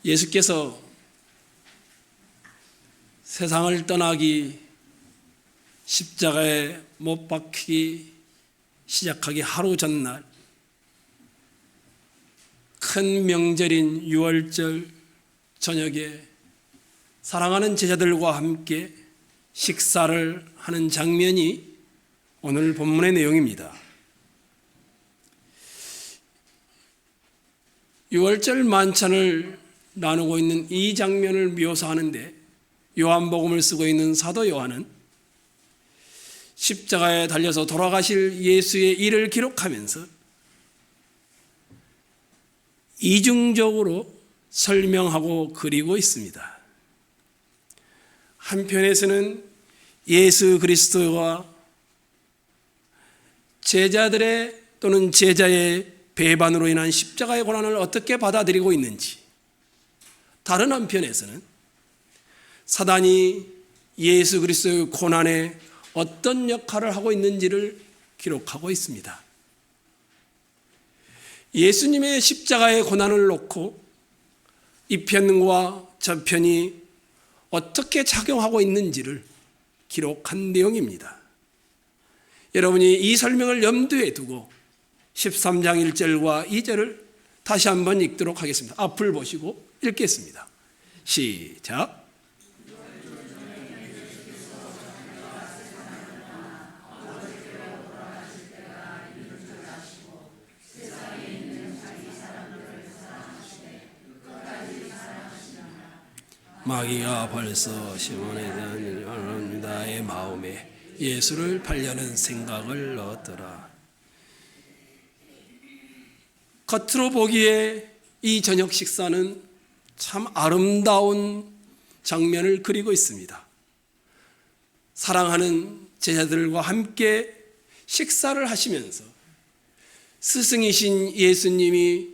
예수께서 세상을 떠나기, 십자가에 못 박히기 시작하기 하루 전날, 큰 명절인 유월절 저녁에 사랑하는 제자들과 함께 식사를 하는 장면이 오늘 본문의 내용입니다. 유월절 만찬을 나누고 있는 이 장면을 묘사하는데 요한복음을 쓰고 있는 사도 요한은 십자가에 달려서 돌아가실 예수의 일을 기록하면서 이중적으로 설명하고 그리고 있습니다. 한편에서는 예수 그리스도가 제자들의 또는 제자의 배반으로 인한 십자가의 고난을 어떻게 받아들이고 있는지, 다른 한편에서는 사단이 예수 그리스도의 고난에 어떤 역할을 하고 있는지를 기록하고 있습니다. 예수님의 십자가의 고난을 놓고 이 편과 저 편이 어떻게 작용하고 있는지를 기록한 내용입니다. 여러분이 이 설명을 염두에 두고 13장 1절과 2절을 다시 한번 읽도록 하겠습니다. 앞을 보시고 읽겠습니다. 시작. 마귀가 벌써 시몬에 대한 유다의 마음에 예수를 팔려는 생각을 넣었더라. 겉으로 보기에 이 저녁 식사는 참 아름다운 장면을 그리고 있습니다. 사랑하는 제자들과 함께 식사를 하시면서 스승이신 예수님이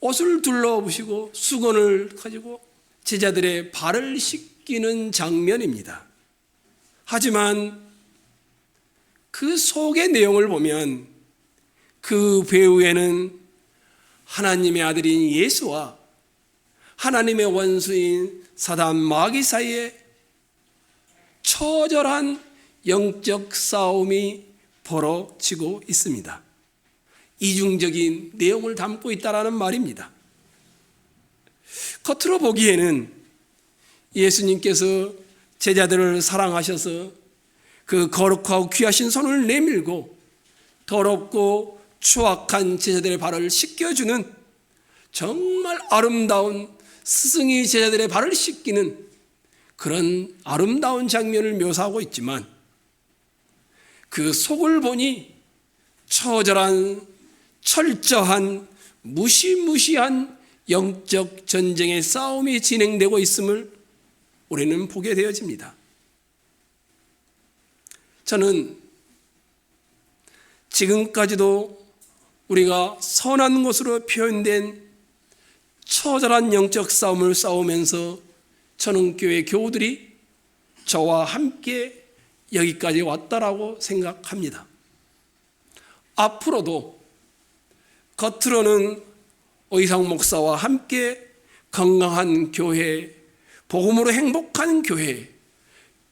옷을 둘러보시고 수건을 가지고 제자들의 발을 씻기는 장면입니다. 하지만 그 속의 내용을 보면 그 배후에는 하나님의 아들인 예수와 하나님의 원수인 사단 마귀 사이에 처절한 영적 싸움이 벌어지고 있습니다. 이중적인 내용을 담고 있다는 말입니다. 겉으로 보기에는 예수님께서 제자들을 사랑하셔서 그 거룩하고 귀하신 손을 내밀고 더럽고 추악한 제자들의 발을 씻겨주는 정말 아름다운 스승이 제자들의 발을 씻기는 그런 아름다운 장면을 묘사하고 있지만 그 속을 보니 처절한 철저한 무시무시한 영적 전쟁의 싸움이 진행되고 있음을 우리는 보게 되어집니다. 저는 지금까지도 우리가 선한 것으로 표현된 처절한 영적 싸움을 싸우면서 천흥교회 교우들이 저와 함께 여기까지 왔다라고 생각합니다. 앞으로도 겉으로는 오이상 목사와 함께 건강한 교회, 복음으로 행복한 교회,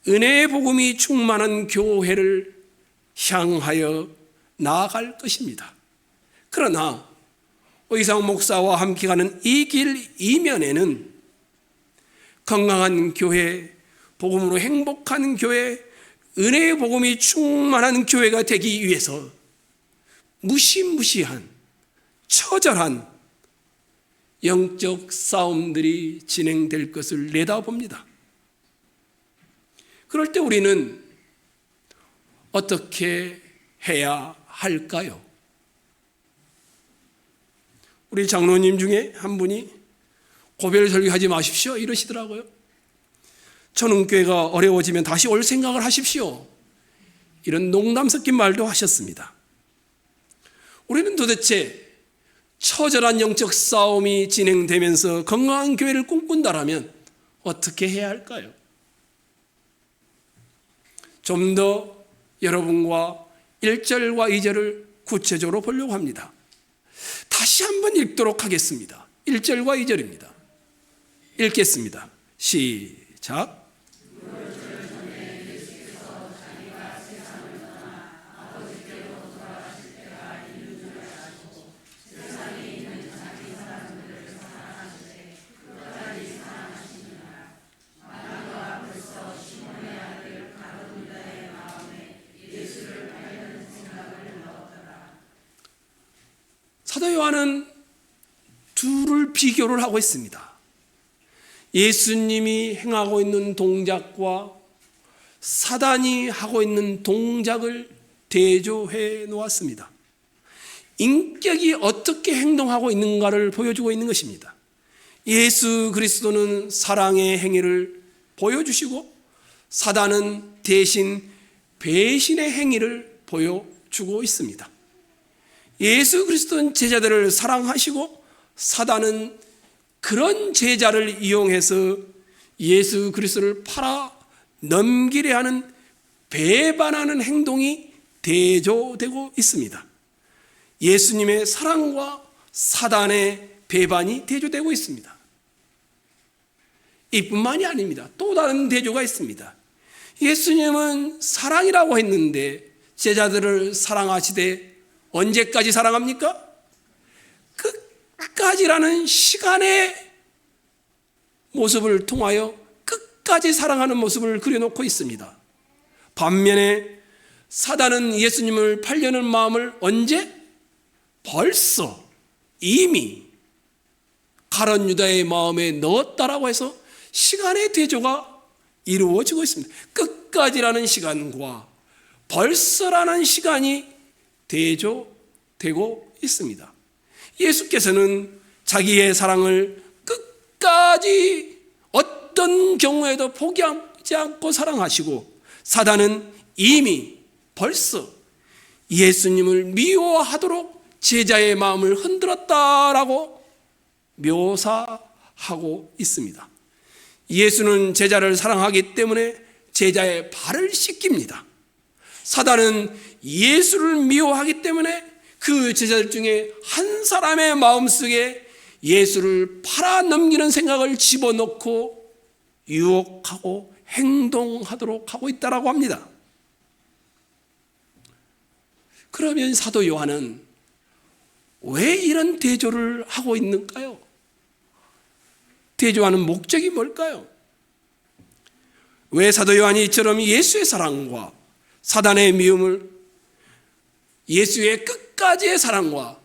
은혜의 복음이 충만한 교회를 향하여 나아갈 것입니다. 그러나 오이상 목사와 함께 가는 이 길 이면에는 건강한 교회, 복음으로 행복한 교회, 은혜의 복음이 충만한 교회가 되기 위해서 무시무시한 처절한 영적 싸움들이 진행될 것을 내다봅니다. 그럴 때 우리는 어떻게 해야 할까요? 우리 장로님 중에 한 분이 고별 설교하지 마십시오 이러시더라고요. 천흥교회가 어려워지면 다시 올 생각을 하십시오. 이런 농담 섞인 말도 하셨습니다. 우리는 도대체 처절한 영적 싸움이 진행되면서 건강한 교회를 꿈꾼다라면 어떻게 해야 할까요? 좀 더 여러분과 1절과 2절을 구체적으로 보려고 합니다. 다시 한번 읽도록 하겠습니다. 1절과 2절입니다. 읽겠습니다. 시작. 사도 요한은 둘을 비교를 하고 있습니다. 예수님이 행하고 있는 동작과 사단이 하고 있는 동작을 대조해 놓았습니다. 인격이 어떻게 행동하고 있는가를 보여주고 있는 것입니다. 예수 그리스도는 사랑의 행위를 보여주시고 사단은 대신 배신의 행위를 보여주고 있습니다. 예수 그리스도는 제자들을 사랑하시고 사단은 그런 제자를 이용해서 예수 그리스도를 팔아 넘기려 하는 배반하는 행동이 대조되고 있습니다. 예수님의 사랑과 사단의 배반이 대조되고 있습니다. 이뿐만이 아닙니다. 또 다른 대조가 있습니다. 예수님은 사랑이라고 했는데 제자들을 사랑하시되 언제까지 사랑합니까? 끝까지라는 시간의 모습을 통하여 끝까지 사랑하는 모습을 그려놓고 있습니다. 반면에 사단은 예수님을 팔려는 마음을 언제? 벌써 이미 가룟 유다의 마음에 넣었다라고 해서 시간의 대조가 이루어지고 있습니다. 끝까지라는 시간과 벌써라는 시간이 대조되고 있습니다. 예수께서는 자기의 사랑을 끝까지 어떤 경우에도 포기하지 않고 사랑하시고 사단은 이미 벌써 예수님을 미워하도록 제자의 마음을 흔들었다라고 묘사하고 있습니다. 예수는 제자를 사랑하기 때문에 제자의 발을 씻깁니다. 사단은 예수를 미워하기 때문에 그 제자들 중에 한 사람의 마음속에 예수를 팔아넘기는 생각을 집어넣고 유혹하고 행동하도록 하고 있다고 합니다. 그러면 사도 요한은 왜 이런 대조를 하고 있는가요? 대조하는 목적이 뭘까요? 왜 사도 요한이 이처럼 예수의 사랑과 사단의 미움을, 예수의 끝까지의 사랑과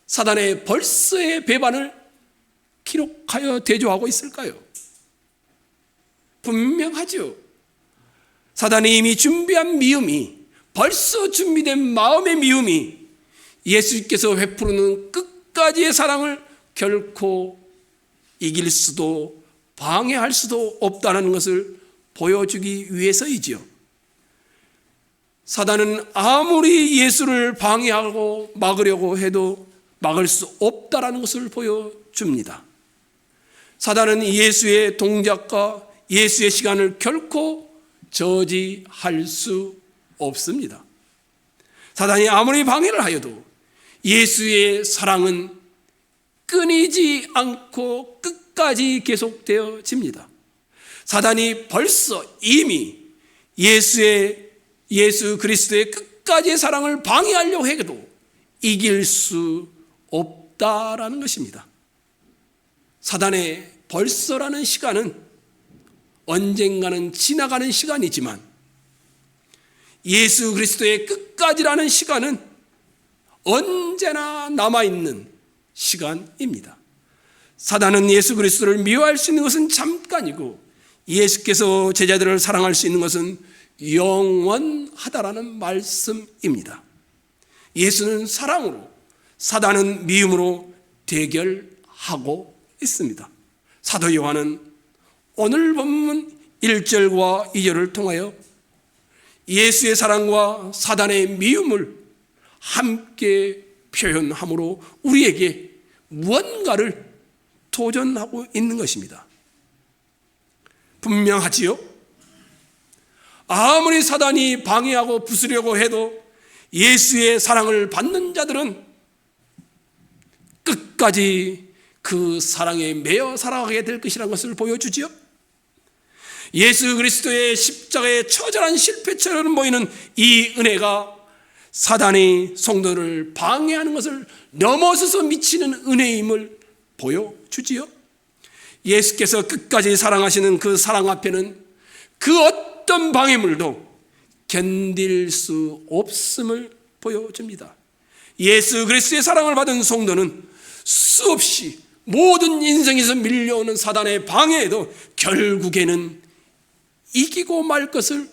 사단의 벌써의 배반을 기록하여 대조하고 있을까요? 분명하죠. 사단이 이미 준비한 미움이, 벌써 준비된 마음의 미움이 예수께서 베푸는 끝까지의 사랑을 결코 이길 수도 방해할 수도 없다는 것을 보여주기 위해서이지요. 사단은 아무리 예수를 방해하고 막으려고 해도 막을 수 없다는 것을 보여줍니다. 사단은 예수의 동작과 예수의 시간을 결코 저지할 수 없습니다. 사단이 아무리 방해를 하여도 예수의 사랑은 끊이지 않고 끝까지 계속되어집니다. 사단이 벌써 이미 예수 그리스도의 끝까지의 사랑을 방해하려고 해도 이길 수 없다라는 것입니다. 사단의 벌써라는 시간은 언젠가는 지나가는 시간이지만 예수 그리스도의 끝까지라는 시간은 언제나 남아있는 시간입니다. 사단은 예수 그리스도를 미워할 수 있는 것은 잠깐이고 예수께서 제자들을 사랑할 수 있는 것은 영원하다라는 말씀입니다. 예수는 사랑으로, 사단은 미움으로 대결하고 있습니다. 사도 요한은 오늘 본문 1절과 2절을 통하여 예수의 사랑과 사단의 미움을 함께 표현함으로 우리에게 무언가를 도전하고 있는 것입니다. 분명하지요? 아무리 사단이 방해하고 부수려고 해도 예수의 사랑을 받는 자들은 끝까지 그 사랑에 매여 살아가게 될 것이라는 것을 보여주지요. 예수 그리스도의 십자가의 처절한 실패처럼 보이는 이 은혜가 사단이 성도를 방해하는 것을 넘어서서 미치는 은혜임을 보여주지요. 예수께서 끝까지 사랑하시는 그 사랑 앞에는 그 어떤 방해물도 견딜 수 없음을 보여줍니다. 예수 그리스도의 사랑을 받은 성도는 수없이 모든 인생에서 밀려오는 사단의 방해에도 결국에는 이기고 말 것을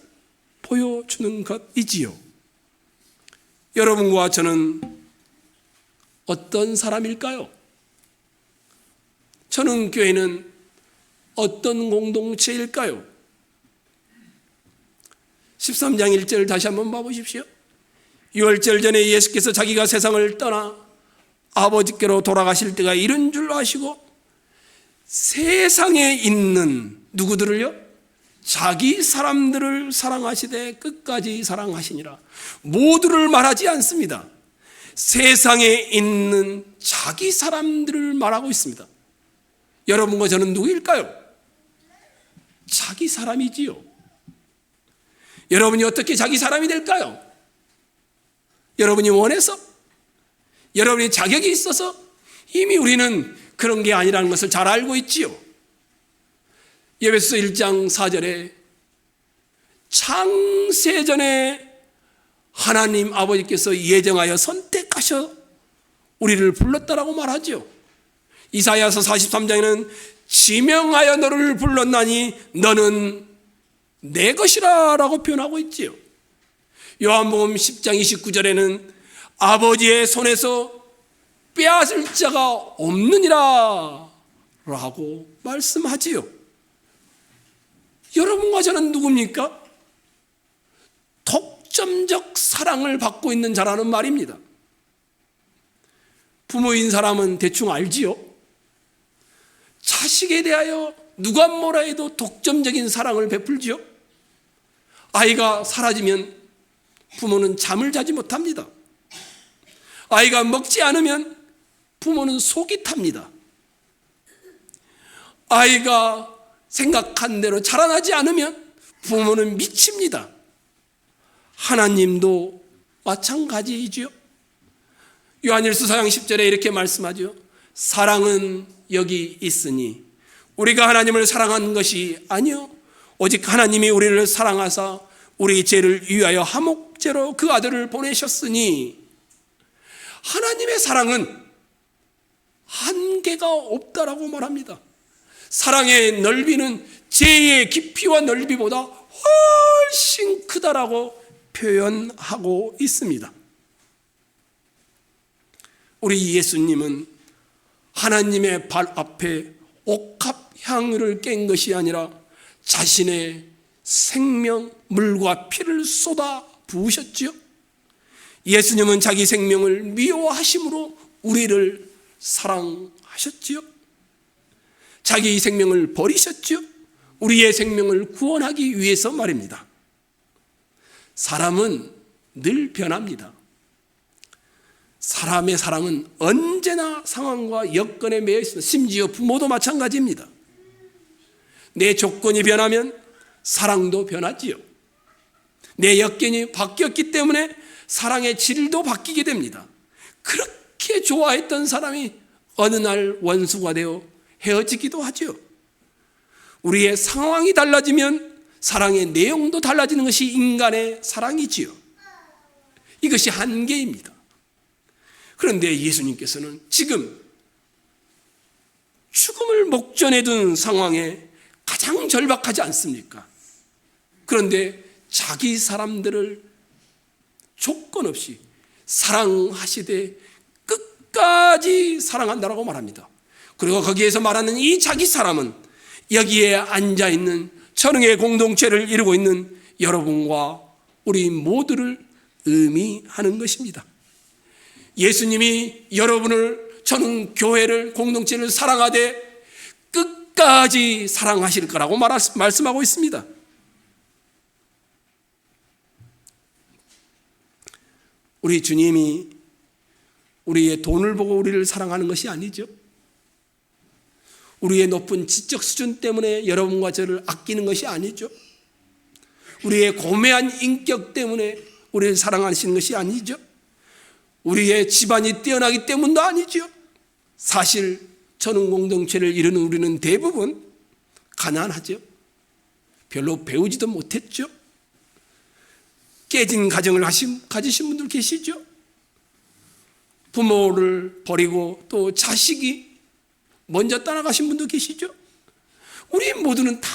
보여주는 것이지요. 여러분과 저는 어떤 사람일까요? 천흥교회는 어떤 공동체일까요? 13장 1절 다시 한번 봐보십시오. 유월절 전에 예수께서 자기가 세상을 떠나 아버지께로 돌아가실 때가 이른 줄 아시고 세상에 있는 누구들을요? 자기 사람들을 사랑하시되 끝까지 사랑하시니라. 모두를 말하지 않습니다. 세상에 있는 자기 사람들을 말하고 있습니다. 여러분과 저는 누구일까요? 자기 사람이지요. 여러분이 어떻게 자기 사람이 될까요? 여러분이 원해서? 여러분이 자격이 있어서? 이미 우리는 그런 게 아니라는 것을 잘 알고 있지요. 에베소서 1장 4절에 창세전에 하나님 아버지께서 예정하여 선택하셔 우리를 불렀다라고 말하죠. 이사야서 43장에는 지명하여 너를 불렀나니 너는 내 것이라 라고 표현하고 있지요. 요한복음 10장 29절에는 아버지의 손에서 빼앗을 자가 없느니라 라고 말씀하지요. 여러분과 저는 누굽니까? 독점적 사랑을 받고 있는 자라는 말입니다. 부모인 사람은 대충 알지요. 자식에 대하여 누가 뭐라 해도 독점적인 사랑을 베풀지요. 아이가 사라지면 부모는 잠을 자지 못합니다. 아이가 먹지 않으면 부모는 속이 탑니다. 아이가 생각한 대로 자라나지 않으면 부모는 미칩니다. 하나님도 마찬가지이지요. 요한일서 4장 10절에 이렇게 말씀하죠. 사랑은 여기 있으니 우리가 하나님을 사랑한 것이 아니요 오직 하나님이 우리를 사랑하사 우리 죄를 위하여 화목제로 그 아들을 보내셨으니. 하나님의 사랑은 한계가 없다라고 말합니다. 사랑의 넓이는 죄의 깊이와 넓이보다 훨씬 크다라고 표현하고 있습니다. 우리 예수님은 하나님의 발 앞에 옥합향유를 깬 것이 아니라 자신의 생명, 물과 피를 쏟아 부으셨지요. 예수님은 자기 생명을 미워하심으로 우리를 사랑하셨지요. 자기 생명을 버리셨지요. 우리의 생명을 구원하기 위해서 말입니다. 사람은 늘 변합니다. 사람의 사랑은 언제나 상황과 여건에 매여 있습니다. 심지어 부모도 마찬가지입니다. 내 조건이 변하면 사랑도 변하지요. 내 여건이 바뀌었기 때문에 사랑의 질도 바뀌게 됩니다. 그렇게 좋아했던 사람이 어느 날 원수가 되어 헤어지기도 하죠. 우리의 상황이 달라지면 사랑의 내용도 달라지는 것이 인간의 사랑이지요. 이것이 한계입니다. 그런데 예수님께서는 지금 죽음을 목전에 둔 상황에 가장 절박하지 않습니까? 그런데 자기 사람들을 조건 없이 사랑하시되 끝까지 사랑한다라고 말합니다. 그리고 거기에서 말하는 이 자기 사람은 여기에 앉아있는 천흥의 공동체를 이루고 있는 여러분과 우리 모두를 의미하는 것입니다. 예수님이 여러분을 천흥교회를 공동체를 사랑하되 끝까지 사랑하실 거라고 말씀하고 있습니다. 우리 주님이 우리의 돈을 보고 우리를 사랑하는 것이 아니죠. 우리의 높은 지적 수준 때문에 여러분과 저를 아끼는 것이 아니죠. 우리의 고매한 인격 때문에 우리를 사랑하시는 것이 아니죠. 우리의 집안이 뛰어나기 때문도 아니죠. 사실 전원 공동체를 이루는 우리는 대부분 가난하죠. 별로 배우지도 못했죠. 깨진 가정을 가지신 분들 계시죠. 부모를 버리고 또 자식이 먼저 떠나가신 분도 계시죠. 우리 모두는 다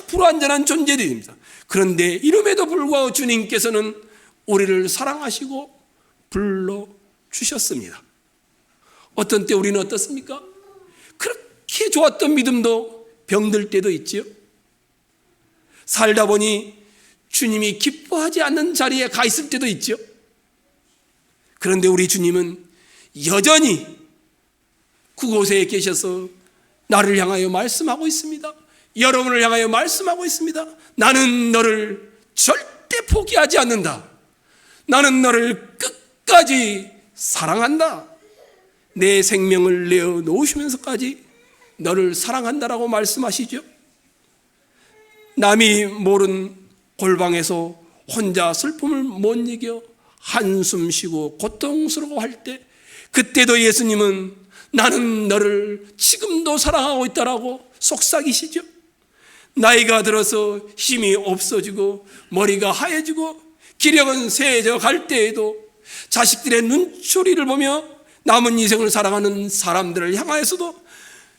불완전한 존재들입니다. 그런데 이름에도 불구하고 주님께서는 우리를 사랑하시고 불러주셨습니다. 어떤 때 우리는 어떻습니까? 그렇게 좋았던 믿음도 병들 때도 있지요. 살다 보니 주님이 기뻐하지 않는 자리에 가 있을 때도 있죠. 그런데 우리 주님은 여전히 그곳에 계셔서 나를 향하여 말씀하고 있습니다. 여러분을 향하여 말씀하고 있습니다. 나는 너를 절대 포기하지 않는다. 나는 너를 끝까지 사랑한다. 내 생명을 내어 놓으시면서까지 너를 사랑한다라고 말씀하시죠. 남이 모른 골방에서 혼자 슬픔을 못 이겨 한숨 쉬고 고통스러워할 때, 그때도 예수님은 나는 너를 지금도 사랑하고 있다라고 속삭이시죠. 나이가 들어서 힘이 없어지고 머리가 하얘지고 기력은 쇠해져 갈 때에도 자식들의 눈초리를 보며 남은 인생을 살아가는 사람들을 향하여서도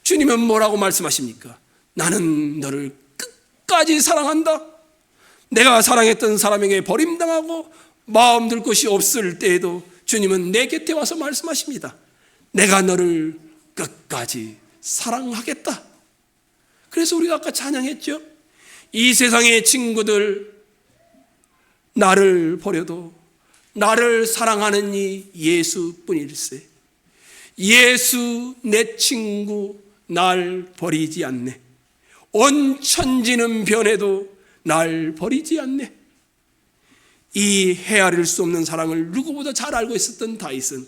주님은 뭐라고 말씀하십니까? 나는 너를 끝까지 사랑한다. 내가 사랑했던 사람에게 버림당하고 마음 들 것이 없을 때에도 주님은 내 곁에 와서 말씀하십니다. 내가 너를 끝까지 사랑하겠다. 그래서 우리가 아까 찬양했죠. 이 세상의 친구들 나를 버려도 나를 사랑하는 이 예수뿐일세. 예수 내 친구 날 버리지 않네. 온 천지는 변해도 날 버리지 않네. 이 헤아릴 수 없는 사랑을 누구보다 잘 알고 있었던 다윗은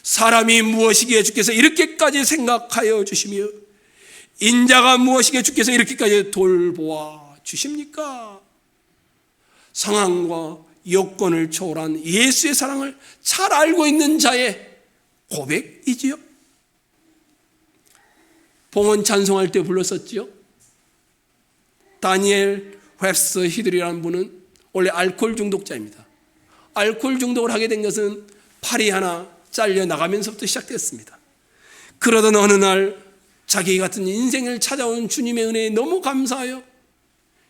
사람이 무엇이기에 주께서 이렇게까지 생각하여 주시며 인자가 무엇이기에 주께서 이렇게까지 돌보아 주십니까? 상황과 여건을 초월한 예수의 사랑을 잘 알고 있는 자의 고백이지요. 봉헌 찬송할 때 불렀었지요. 다니엘 웹스 히들이라는 분은 원래 알코올 중독자입니다. 알코올 중독을 하게 된 것은 팔이 하나 잘려 나가면서부터 시작됐습니다. 그러던 어느 날 자기 같은 인생을 찾아온 주님의 은혜에 너무 감사하여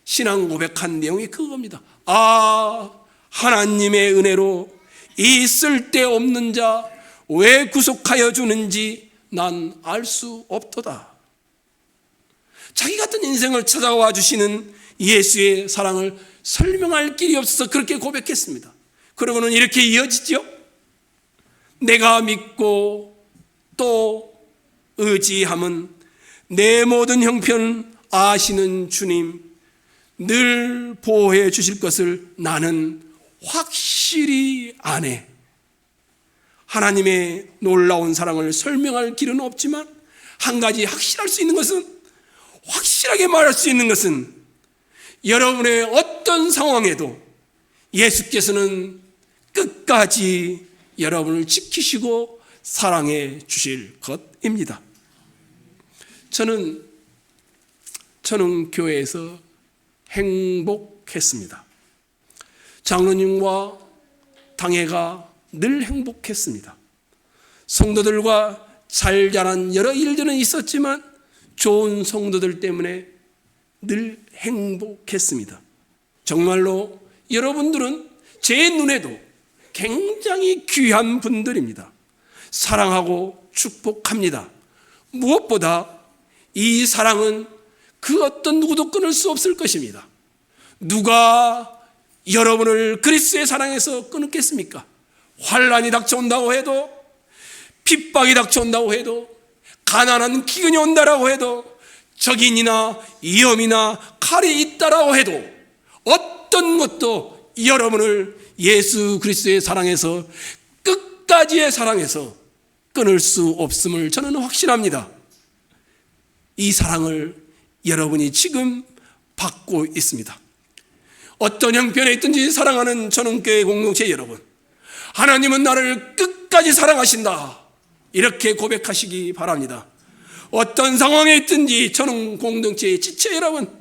신앙 고백한 내용이 그겁니다. 아, 하나님의 은혜로 이 쓸데없는 자 왜 구속하여 주는지 난 알 수 없도다. 자기 같은 인생을 찾아와 주시는 예수의 사랑을 설명할 길이 없어서 그렇게 고백했습니다. 그러고는 이렇게 이어지죠. 내가 믿고 또 의지함은 내 모든 형편 아시는 주님 늘 보호해 주실 것을 나는 확실히 아네. 하나님의 놀라운 사랑을 설명할 길은 없지만 한 가지 확실할 수 있는 것은, 확실하게 말할 수 있는 것은 여러분의 어떤 상황에도 예수께서는 끝까지 여러분을 지키시고 사랑해 주실 것입니다. 저는 교회에서 행복했습니다. 장로님과 당회가 늘 행복했습니다. 성도들과 잘 자란 여러 일들은 있었지만 좋은 성도들 때문에 늘 행복했습니다. 정말로 여러분들은 제 눈에도 굉장히 귀한 분들입니다. 사랑하고 축복합니다. 무엇보다 이 사랑은 그 어떤 누구도 끊을 수 없을 것입니다. 누가 여러분을 그리스도의 사랑에서 끊겠습니까? 환난이 닥쳐온다고 해도, 핍박이 닥쳐온다고 해도, 가난한 기근이 온다라고 해도, 적인이나 위험이나 칼이 있다라고 해도 어떤 것도 여러분을 예수 그리스도의 사랑에서, 끝까지의 사랑에서 끊을 수 없음을 저는 확신합니다. 이 사랑을 여러분이 지금 받고 있습니다. 어떤 형편에 있든지 사랑하는 전원교회 공동체 여러분, 하나님은 나를 끝까지 사랑하신다, 이렇게 고백하시기 바랍니다. 어떤 상황에 있든지 전원 공동체의 지체 여러분,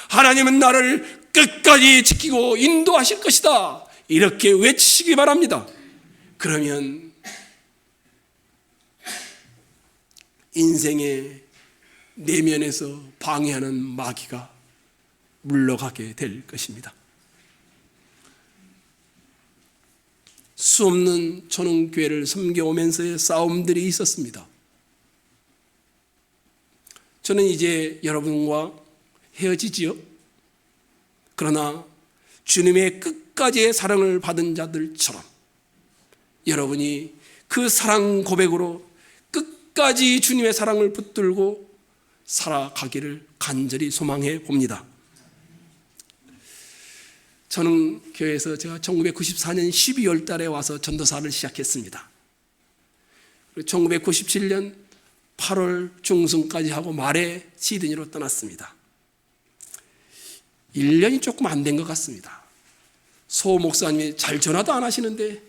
하나님은 나를 끝까지 지키고 인도하실 것이다, 이렇게 외치시기 바랍니다. 그러면 인생의 내면에서 방해하는 마귀가 물러가게 될 것입니다. 수없는 전원교회를 섬겨오면서의 싸움들이 있었습니다. 저는 이제 여러분과 헤어지지요. 그러나 주님의 끝까지의 사랑을 받은 자들처럼 여러분이 그 사랑 고백으로 끝까지 주님의 사랑을 붙들고 살아가기를 간절히 소망해 봅니다. 저는 교회에서 제가 1994년 12월 달에 와서 전도사를 시작했습니다. 1997년 8월 중순까지 하고 말에 시드니로 떠났습니다. 1년이 조금 안 된 것 같습니다. 소 목사님이 잘 전화도 안 하시는데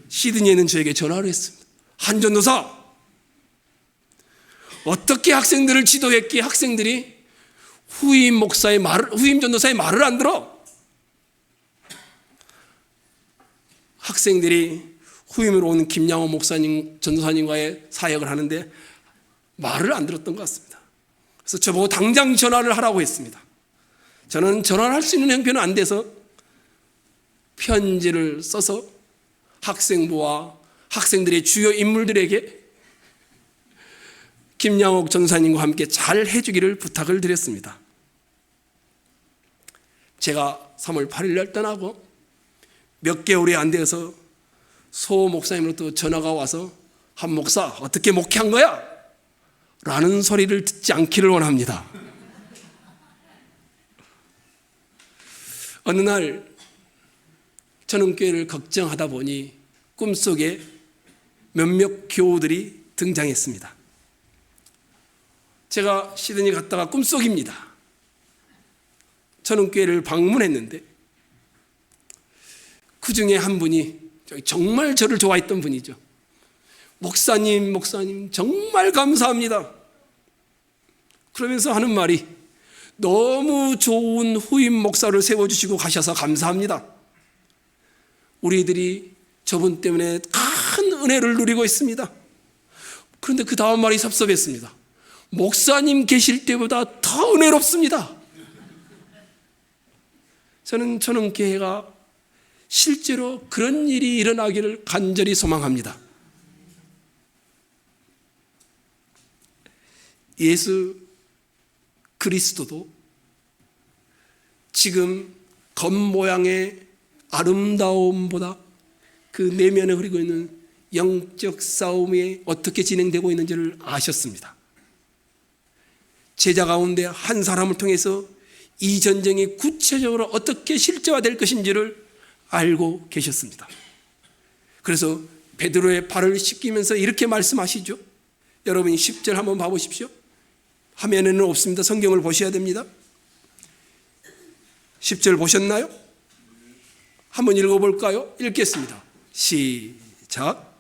시드니에는 저에게 전화를 했습니다. 한 전도사, 어떻게 학생들을 지도했기에 학생들이 후임 전도사의 말을 안 들어? 학생들이 후임으로 온 김양호 목사님, 전도사님과의 사역을 하는데 말을 안 들었던 것 같습니다. 그래서 저보고 당장 전화를 하라고 했습니다. 저는 전화를 할 수 있는 형편은 안 돼서 편지를 써서 학생부와 학생들의 주요 인물들에게 김양옥 전사님과 함께 잘 해주기를 부탁을 드렸습니다. 제가 3월 8일 날 떠나고 몇 개월이 안 되어서 소 목사님으로부터 전화가 와서 한 목사 어떻게 목회한 거야? 라는 소리를 듣지 않기를 원합니다. 어느 날 전원교회를 걱정하다 보니 꿈속에 몇몇 교우들이 등장했습니다. 제가 시드니 갔다가 꿈속입니다. 전원교회를 방문했는데 그 중에 한 분이 정말 저를 좋아했던 분이죠. 목사님 정말 감사합니다. 그러면서 하는 말이, 너무 좋은 후임 목사를 세워주시고 가셔서 감사합니다. 우리들이 저분 때문에 큰 은혜를 누리고 있습니다. 그런데 그 다음 말이 섭섭했습니다. 목사님 계실 때보다 더 은혜롭습니다. 저는 전원교회가 실제로 그런 일이 일어나기를 간절히 소망합니다. 예수 그리스도도 지금 겉모양의 아름다움보다 그 내면에 흐르고 있는 영적 싸움이 어떻게 진행되고 있는지를 아셨습니다. 제자 가운데 한 사람을 통해서 이 전쟁이 구체적으로 어떻게 실제화될 것인지를 알고 계셨습니다. 그래서 베드로의 발을 씻기면서 이렇게 말씀하시죠. 여러분이 10절 한번 봐보십시오. 화면에는 없습니다. 성경을 보셔야 됩니다. 10절 보셨나요? 한번 읽어볼까요? 읽겠습니다. 시작.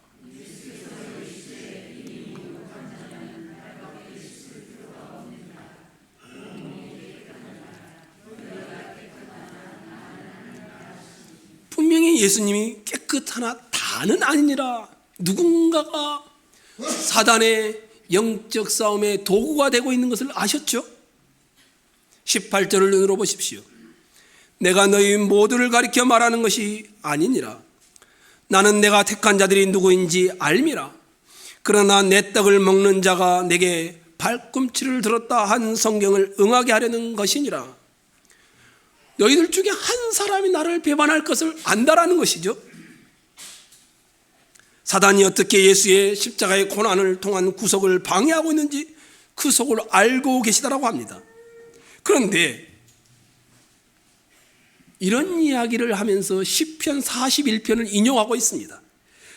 분명히 예수님이 깨끗하나 다는 아니니라, 누군가가 사단의 영적 싸움의 도구가 되고 있는 것을 아셨죠? 18절을 눈으로 보십시오. 내가 너희 모두를 가리켜 말하는 것이 아니니라. 나는 내가 택한 자들이 누구인지 알미라. 그러나 내 떡을 먹는 자가 내게 발꿈치를 들었다 한 성경을 응하게 하려는 것이니라. 너희들 중에 한 사람이 나를 배반할 것을 안다라는 것이죠. 사단이 어떻게 예수의 십자가의 고난을 통한 구속을 방해하고 있는지 그 속을 알고 계시다라고 합니다. 그런데 이런 이야기를 하면서 시편 41편을 인용하고 있습니다.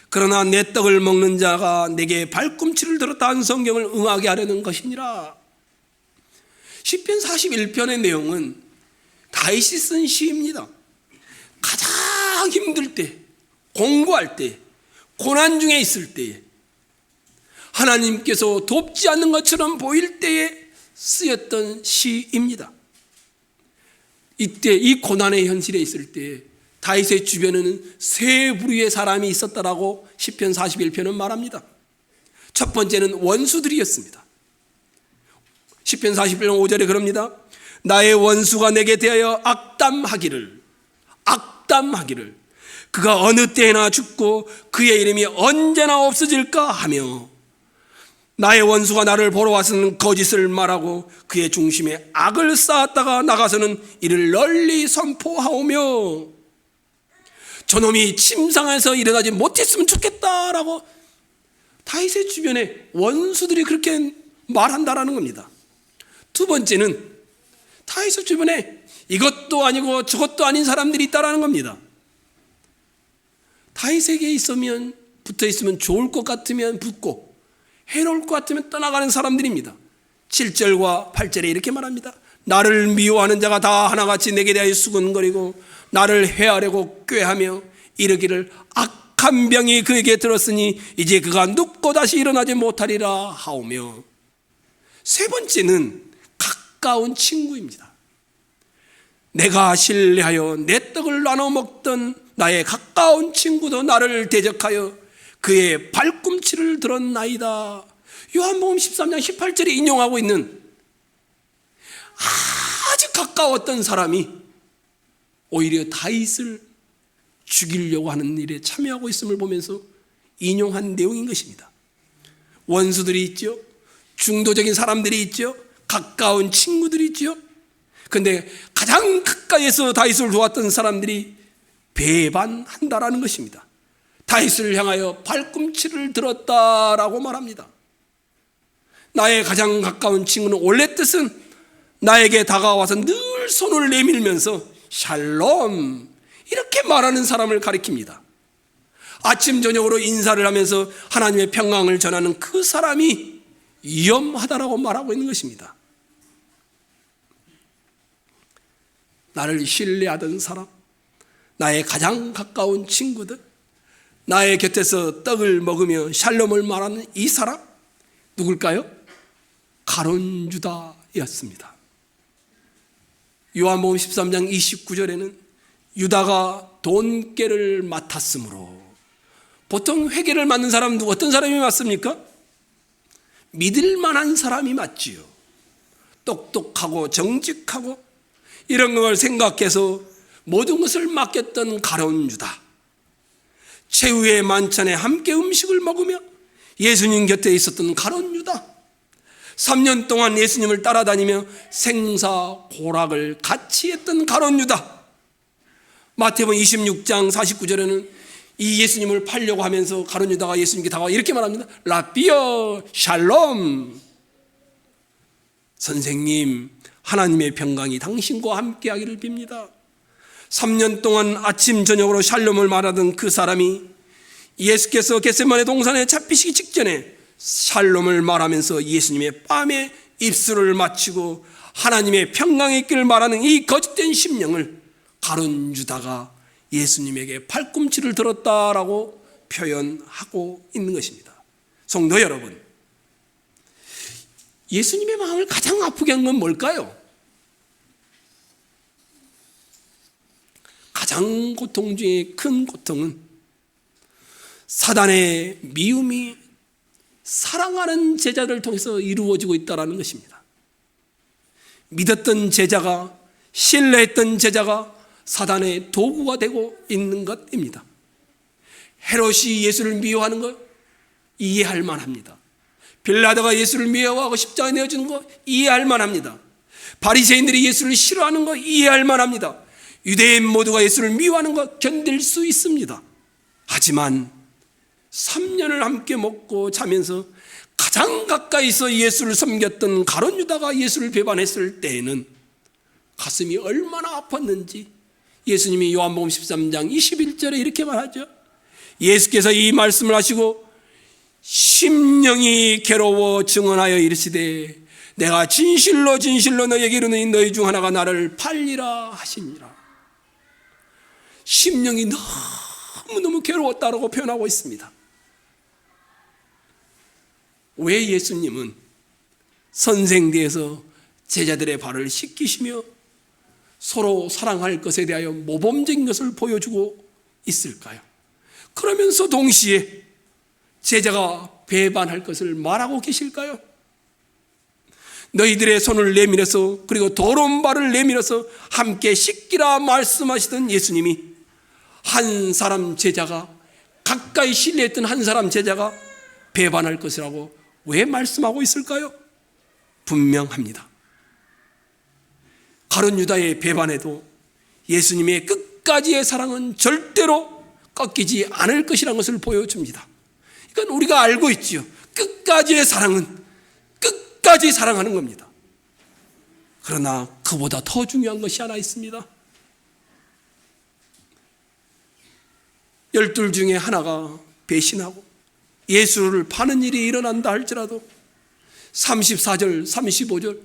그러나 내 떡을 먹는 자가 내게 발꿈치를 들었다 한 성경을 응하게 하려는 것이니라. 시편 41편의 내용은 다윗이 쓴 시입니다. 가장 힘들 때, 공부할 때, 고난 중에 있을 때에, 하나님께서 돕지 않는 것처럼 보일 때에 쓰였던 시입니다. 이때 이 고난의 현실에 있을 때 다윗의 주변에는 세 부류의 사람이 있었다라고 시편 41편은 말합니다. 첫 번째는 원수들이었습니다. 시편 41편 5절에 그럽니다. 나의 원수가 내게 대하여 악담하기를 그가 어느 때나 죽고 그의 이름이 언제나 없어질까 하며, 나의 원수가 나를 보러 와서는 거짓을 말하고 그의 중심에 악을 쌓았다가 나가서는 이를 널리 선포하오며, 저놈이 침상에서 일어나지 못했으면 좋겠다라고 다윗의 주변에 원수들이 그렇게 말한다라는 겁니다. 두 번째는 다윗의 주변에 이것도 아니고 저것도 아닌 사람들이 있다라는 겁니다. 다윗에게 있으면 붙어 있으면 좋을 것 같으면 붙고 해로울 것 같으면 떠나가는 사람들입니다. 7절과 8절에 이렇게 말합니다. 나를 미워하는 자가 다 하나같이 내게 대하여 수군거리고 나를 해하려고 꾀하며 이르기를 악한 병이 그에게 들었으니 이제 그가 눕고 다시 일어나지 못하리라 하오며, 세 번째는 가까운 친구입니다. 내가 신뢰하여 내 떡을 나눠 먹던 나의 가까운 친구도 나를 대적하여 그의 발꿈치를 들었나이다. 요한복음 13장 18절에 인용하고 있는 아주 가까웠던 사람이 오히려 다윗을 죽이려고 하는 일에 참여하고 있음을 보면서 인용한 내용인 것입니다. 원수들이 있죠. 중도적인 사람들이 있죠. 가까운 친구들이 있죠. 그런데 가장 가까이에서 다윗을 도왔던 사람들이 배반한다라는 것입니다. 다윗을 향하여 발꿈치를 들었다라고 말합니다. 나의 가장 가까운 친구는 원래 뜻은 나에게 다가와서 늘 손을 내밀면서 샬롬 이렇게 말하는 사람을 가리킵니다. 아침 저녁으로 인사를 하면서 하나님의 평강을 전하는 그 사람이 위험하다라고 말하고 있는 것입니다. 나를 신뢰하던 사람, 나의 가장 가까운 친구들, 나의 곁에서 떡을 먹으며 샬롬을 말하는 이 사람 누굴까요? 가룟 유다였습니다. 요한복음 13장 29절에는 유다가 돈깨를 맡았으므로, 보통 회개를 맡는 사람은 어떤 사람이 맞습니까? 믿을 만한 사람이 맞지요. 똑똑하고 정직하고 이런 걸 생각해서 모든 것을 맡겼던 가룟 유다. 최후의 만찬에 함께 음식을 먹으며 예수님 곁에 있었던 가룟 유다. 3년 동안 예수님을 따라다니며 생사고락을 같이 했던 가룟 유다. 마태복음 26장 49절에는 이 예수님을 팔려고 하면서 가룟 유다가 예수님께 다가와 이렇게 말합니다. 라비어 샬롬. 선생님, 하나님의 평강이 당신과 함께 하기를 빕니다. 3년 동안 아침 저녁으로 샬롬을 말하던 그 사람이 예수께서 겟세마네 동산에 잡히시기 직전에 샬롬을 말하면서 예수님의 뺨에 입술을 맞추고 하나님의 평강의 길을 말하는 이 거짓된 심령을 가룟 유다가 예수님에게 팔꿈치를 들었다라고 표현하고 있는 것입니다. 성도 여러분, 예수님의 마음을 가장 아프게 한 건 뭘까요? 가장 고통 중에 큰 고통은 사단의 미움이 사랑하는 제자들을 통해서 이루어지고 있다는 것입니다. 믿었던 제자가, 신뢰했던 제자가 사단의 도구가 되고 있는 것입니다. 헤롯이 예수를 미워하는 것 이해할 만합니다. 빌라도가 예수를 미워하고 십자가에 내어주는 것 이해할 만합니다. 바리새인들이 예수를 싫어하는 것 이해할 만합니다. 유대인 모두가 예수를 미워하는 것 견딜 수 있습니다. 하지만 3년을 함께 먹고 자면서 가장 가까이서 예수를 섬겼던 가룟 유다가 예수를 배반했을 때에는 가슴이 얼마나 아팠는지 예수님이 요한복음 13장 21절에 이렇게 말하죠. 예수께서 이 말씀을 하시고 심령이 괴로워 증언하여 이르시되 내가 진실로 진실로 너희에게 이르노니 너희 중 하나가 나를 팔리라 하시니라. 심령이 너무너무 괴로웠다라고 표현하고 있습니다. 왜 예수님은 선생대에서 제자들의 발을 씻기시며 서로 사랑할 것에 대하여 모범적인 것을 보여주고 있을까요? 그러면서 동시에 제자가 배반할 것을 말하고 계실까요? 너희들의 손을 내밀어서 그리고 더러운 발을 내밀어서 함께 씻기라 말씀하시던 예수님이 한 사람 제자가, 가까이 신뢰했던 한 사람 제자가 배반할 것이라고 왜 말씀하고 있을까요? 분명합니다. 가룟 유다의 배반에도 예수님의 끝까지의 사랑은 절대로 꺾이지 않을 것이라는 것을 보여줍니다. 그러니까 우리가 알고 있지요. 끝까지의 사랑은 끝까지 사랑하는 겁니다. 그러나 그보다 더 중요한 것이 하나 있습니다. 12 중에 하나가 배신하고 예수를 파는 일이 일어난다 할지라도 34절, 35절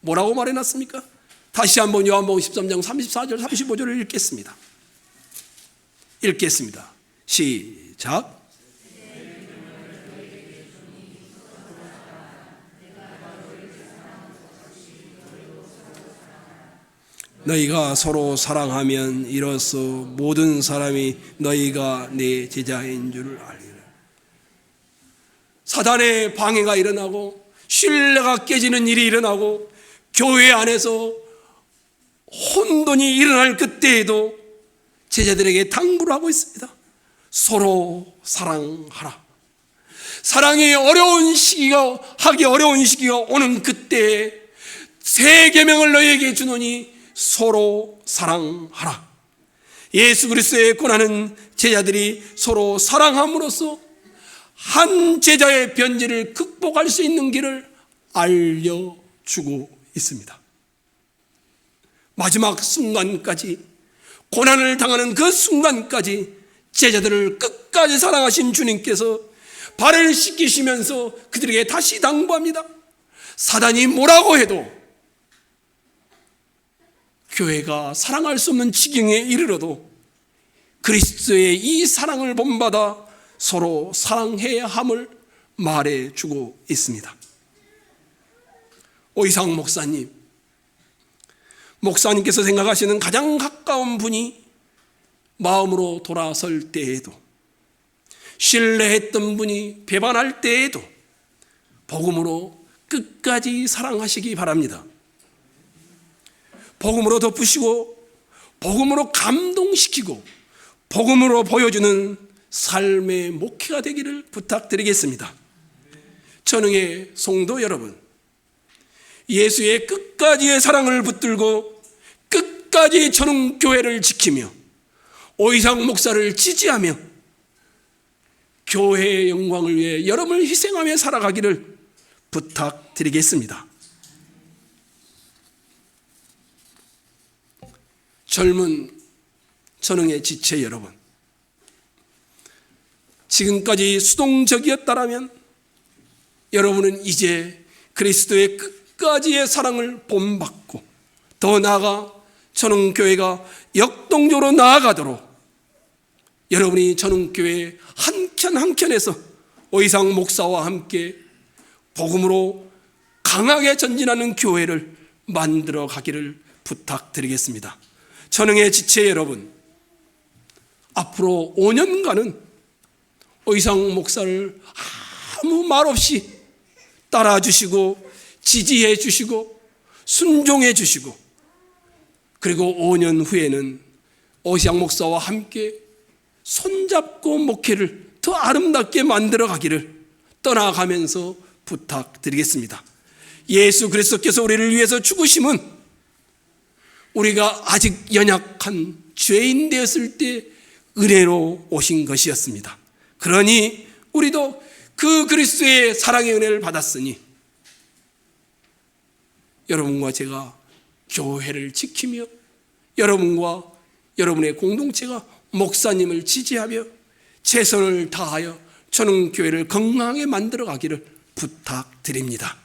뭐라고 말해놨습니까? 다시 한번 요한복음 13장 34절, 35절을 읽겠습니다. 읽겠습니다. 시작. 너희가 서로 사랑하면 이로써 모든 사람이 너희가 내 제자인 줄 알리라. 사단의 방해가 일어나고 신뢰가 깨지는 일이 일어나고 교회 안에서 혼돈이 일어날 그때에도 제자들에게 당부를 하고 있습니다. 서로 사랑하라. 사랑이 어려운 시기가, 하기 어려운 시기가 오는 그때에 새 계명을 너희에게 주노니 서로 사랑하라. 예수 그리스도의 권하는 제자들이 서로 사랑함으로써 한 제자의 변질을 극복할 수 있는 길을 알려주고 있습니다. 마지막 순간까지, 고난을 당하는 그 순간까지 제자들을 끝까지 사랑하신 주님께서 발을 씻기시면서 그들에게 다시 당부합니다. 사단이 뭐라고 해도 교회가 사랑할 수 없는 지경에 이르러도 그리스도의 이 사랑을 본받아 서로 사랑해야 함을 말해주고 있습니다. 오이상 목사님께서 생각하시는 가장 가까운 분이 마음으로 돌아설 때에도, 신뢰했던 분이 배반할 때에도 복음으로 끝까지 사랑하시기 바랍니다. 복음으로 덮으시고 복음으로 감동시키고 복음으로 보여주는 삶의 목회가 되기를 부탁드리겠습니다. 천흥의 성도 여러분, 예수의 끝까지의 사랑을 붙들고 끝까지 천흥교회를 지키며 오이상 목사를 지지하며 교회의 영광을 위해 여러분을 희생하며 살아가기를 부탁드리겠습니다. 젊은 천흥의 지체 여러분, 지금까지 수동적이었다라면 여러분은 이제 그리스도의 끝까지의 사랑을 본받고 더 나아가 천흥교회가 역동적으로 나아가도록 여러분이 천흥교회 한켠 한켠에서 오이상 목사와 함께 복음으로 강하게 전진하는 교회를 만들어 가기를 부탁드리겠습니다. 천흥의 지체 여러분, 앞으로 5년간은 오이상 목사를 아무 말 없이 따라주시고 지지해 주시고 순종해 주시고, 그리고 5년 후에는 오이상 목사와 함께 손잡고 목회를 더 아름답게 만들어 가기를 떠나가면서 부탁드리겠습니다. 예수 그리스도께서 우리를 위해서 죽으심은 우리가 아직 연약한 죄인 되었을 때 은혜로 오신 것이었습니다. 그러니 우리도 그 그리스도의 사랑의 은혜를 받았으니 여러분과 제가 교회를 지키며 여러분과 여러분의 공동체가 목사님을 지지하며 최선을 다하여 천흥교회를 건강하게 만들어 가기를 부탁드립니다.